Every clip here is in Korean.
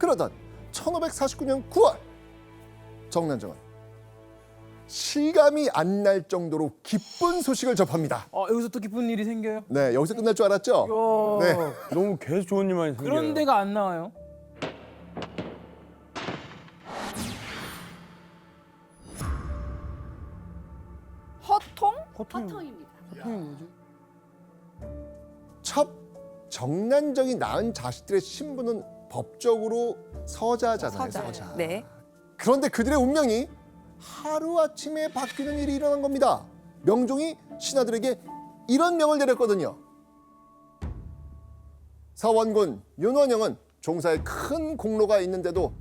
그러던 1549년 9월 정난정은 실감이 안 날 정도로 기쁜 소식을 접합니다. 여기서 또 기쁜 일이 생겨요? 네, 여기서 끝날 줄 알았죠? 네. 너무 계속 좋은 일만 생겨요. 그런 데가 안 나와요. 허통? 허통입니다. 첫 정난정이 낳은 자식들의 신분은 법적으로 서자잖아요. 서자. 네. 그런데 그들의 운명이 하루아침에 바뀌는 일이 일어난 겁니다. 명종이 신하들에게 이런 명을 내렸거든요. 서원군 윤원영은 종사에 큰 공로가 있는데도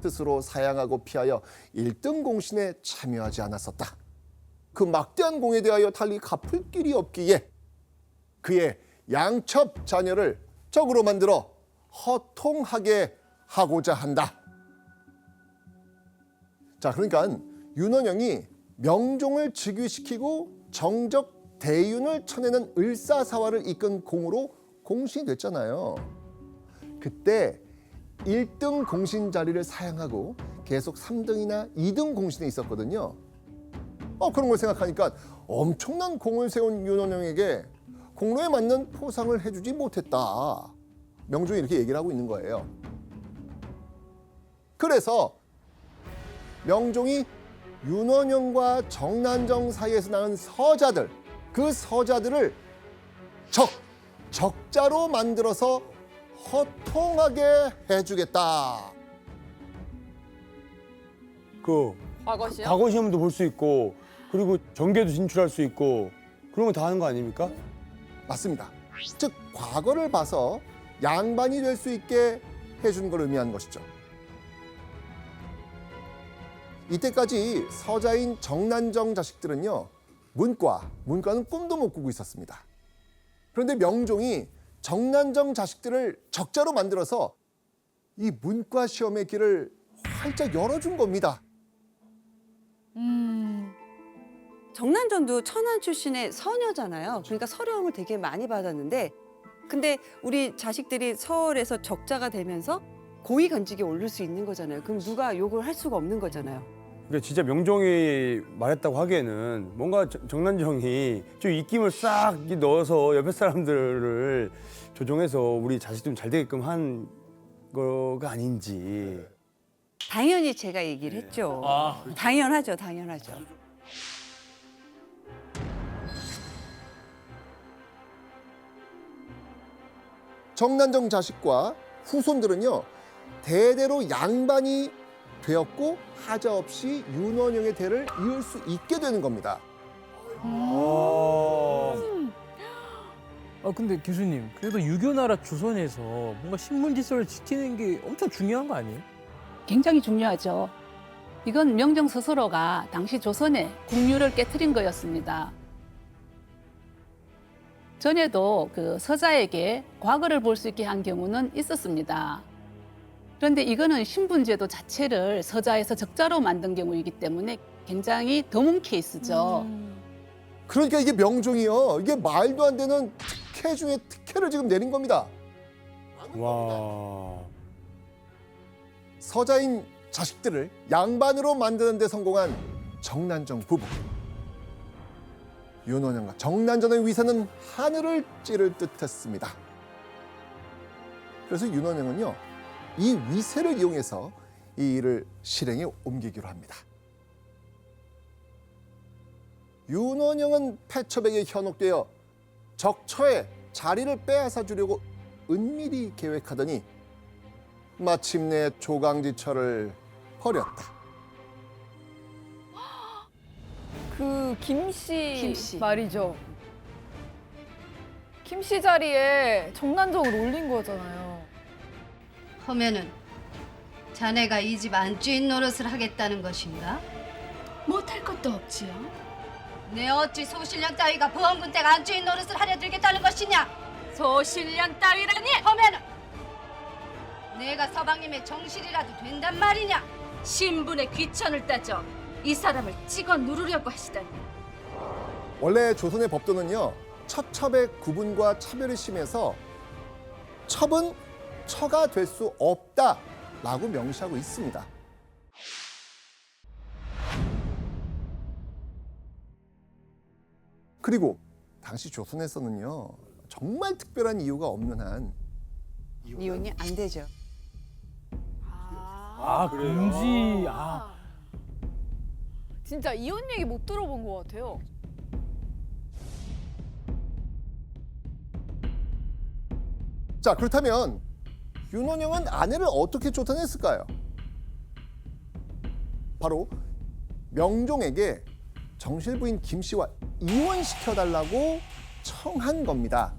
스스로 사양하고 피하여 1등 공신에 참여하지 않았었다. 그 막대한 공에 대하여 달리 갚을 길이 없기에 그의 양첩 자녀를 적으로 만들어 허통하게 하고자 한다. 자, 그러니까 윤원영이 명종을 즉위시키고 정적 대윤을 쳐내는 을사사화를 이끈 공으로 공신이 됐잖아요. 그때 1등 공신 자리를 사양하고 계속 3등이나 2등 공신에 있었거든요. 그런 걸 생각하니까 엄청난 공을 세운 윤원영에게 공로에 맞는 포상을 해주지 못했다. 명종이 이렇게 얘기를 하고 있는 거예요. 그래서 명종이 윤원영과 정난정 사이에서 낳은 서자들, 그 서자들을 적자로 만들어서 허통하게 해주겠다. 그 과거 시험? 과거 시험도 볼 수 있고 그리고 정계도 진출할 수 있고 그런 거 다 하는 거 아닙니까? 맞습니다. 즉 과거를 봐서 양반이 될 수 있게 해주는 걸 의미하는 것이죠. 이때까지 서자인 정난정 자식들은요, 문과는 꿈도 못 꾸고 있었습니다. 그런데 명종이 정난정 자식들을 적자로 만들어서 이 문과 시험의 길을 활짝 열어준 겁니다. 정난전도 천안 출신의 서녀잖아요. 그러니까 서령을 되게 많이 받았는데 근데 우리 자식들이 서울에서 적자가 되면서 고위 관직에 오를 수 있는 거잖아요. 그럼 누가 욕을 할 수가 없는 거잖아요. 그러니까 진짜 명종이 말했다고 하기에는 뭔가 정난정이 좀 입김을 싹 넣어서 옆에 사람들을 조종해서 우리 자식 좀 잘 되게끔 한 거가 아닌지. 당연히 제가 얘기를 했죠. 당연하죠. 정난정 자식과 후손들은요, 대대로 양반이 되었고 하자 없이 윤원영의 대를 이을 수 있게 되는 겁니다. 근데 교수님, 그래도 유교나라 조선에서 뭔가 신문 질서를 지키는 게 엄청 중요한 거 아니에요? 굉장히 중요하죠. 이건 명종 스스로가 당시 조선의 국류를 깨트린 거였습니다. 전에도 그 서자에게 과거를 볼 수 있게 한 경우는 있었습니다. 그런데 이거는 신분제도 자체를 서자에서 적자로 만든 경우이기 때문에 굉장히 드문 케이스죠. 그러니까 이게 명종이요, 이게 말도 안 되는 특혜 중에 특혜를 지금 내린 겁니다. 와. 서자인 자식들을 양반으로 만드는 데 성공한 정난정 부부. 윤원영과 정난정의 위세는 하늘을 찌를 듯했습니다. 그래서 윤원영은요, 이 위세를 이용해서 이 일을 실행에 옮기기로 합니다. 윤원영은 패첩에게 현혹되어 적처에 자리를 빼앗아 주려고 은밀히 계획하더니 마침내 조강지처를 버렸다. 그 김씨 김씨. 말이죠. 김씨 자리에 정난정을 올린 거잖아요. 하면은 자네가 이 집 안주인 노릇을 하겠다는 것인가? 못할 것도 없지요. 내 어찌 소실년 따위가 보험군 댁 안주인 노릇을 하려 들겠다는 것이냐? 소실년 따위라니? 하면은 내가 서방님의 정실이라도 된단 말이냐? 신분의 귀천을 따져 이 사람을 찍어 누르려고 하시다니. 원래 조선의 법도는요, 처첩의 구분과 차별이 심해서 첩은 처가 될 수 없다, 라고 명시하고 있습니다. 그리고 당시 조선에서는요, 정말 특별한 이유가 없는 한 이혼이 안 되죠. 아, 금지. 아, 진짜 이혼 얘기 못 들어본 것 같아요. 자, 그렇다면 윤원영은 아내를 어떻게 쫓아냈을까요? 바로 명종에게 정실 부인 김 씨와 이혼시켜달라고 청한 겁니다.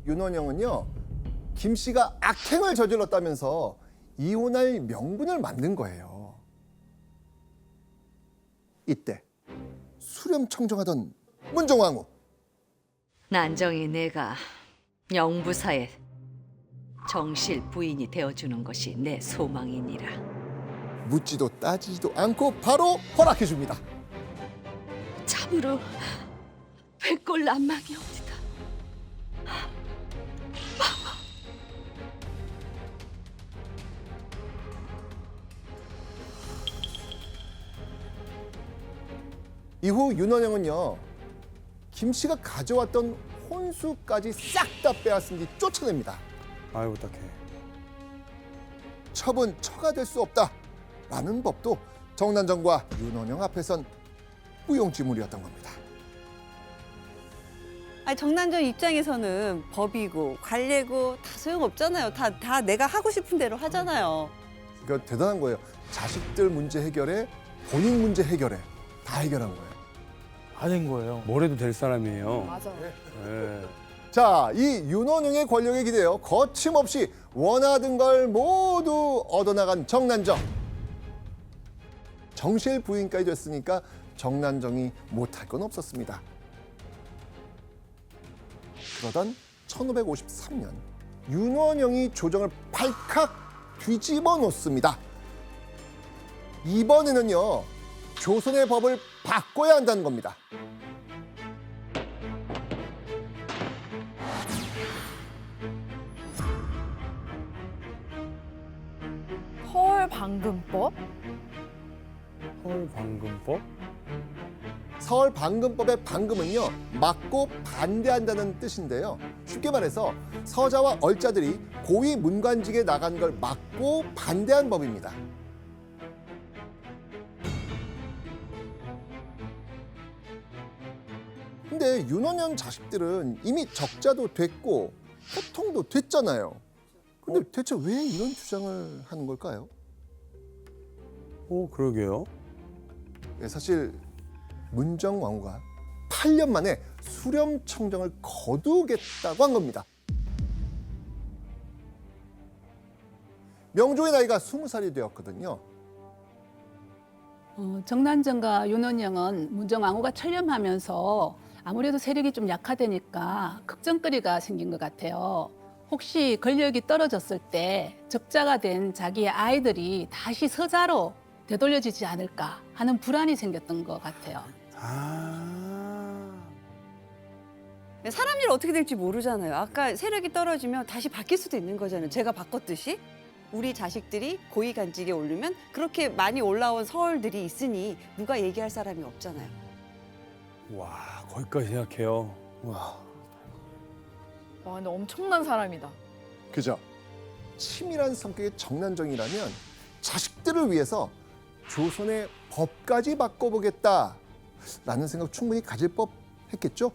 윤원영은요, 김 씨가 악행을 저질렀다면서 이혼할 명분을 만든 거예요. 이때 수렴 청정하던 문정왕후. 난정이 내가 영부사의 정실 부인이 되어주는 것이 내 소망이니라. 묻지도 따지지도 않고 바로 허락해 줍니다. 참으로 백골난망이옵니다. 이후 윤원영은요, 김 씨가 가져왔던 혼수까지 싹 다 빼앗은 뒤 쫓아냅니다. 아이고 딱해. 첩은 처가 될 수 없다라는 법도 정난정과 윤원영 앞에선 무용지물이었던 겁니다. 아니, 정난정 입장에서는 법이고 관례고 다 소용없잖아요. 다 내가 하고 싶은 대로 하잖아요. 그러니까 대단한 거예요. 자식들 문제 해결에 본인 문제 해결에 다 해결한 거예요. 다 된 거예요. 뭘 해도 될 사람이에요. 맞아. 예. 자, 이 윤원영의 권력에 기대어 거침없이 원하던 걸 모두 얻어나간 정난정. 정실 부인까지 됐으니까 정난정이 못할 건 없었습니다. 그러던 1553년 윤원영이 조정을 발칵 뒤집어 놓습니다. 이번에는요, 조선의 법을 바꿔야 한다는 겁니다. 서울방금법? 헐방금법? 서울 방금법의 방금은요, 막고 반대한다는 뜻인데요. 쉽게 말해서 서자와 얼자들이 고위 문관직에 나간 걸 막고 반대한 법입니다. 근데 윤원영 자식들은 이미 적자도 됐고 호통도 됐잖아요. 근데 대체 왜 이런 주장을 하는 걸까요? 그러게요. 네, 사실 문정왕후가 8년 만에 수렴 청정을 거두겠다고 한 겁니다. 명종의 나이가 20살이 되었거든요. 정난정과 윤원영은 문정왕후가 철렴하면서 아무래도 세력이 좀 약화되니까 걱정거리가 생긴 것 같아요. 혹시 권력이 떨어졌을 때 적자가 된 자기의 아이들이 다시 서자로 되돌려지지 않을까 하는 불안이 생겼던 것 같아요. 사람 일 어떻게 될지 모르잖아요. 아까 세력이 떨어지면 다시 바뀔 수도 있는 거잖아요. 제가 바꿨듯이 우리 자식들이 고위간직에 오르면 그렇게 많이 올라온 서울들이 있으니 누가 얘기할 사람이 없잖아요. 와 거기까지 생각해요. 와. 와, 근데 엄청난 사람이다. 그죠? 치밀한 성격의 정난정이라면 자식들을 위해서 조선의 법까지 바꿔보겠다라는 생각 충분히 가질 법했겠죠?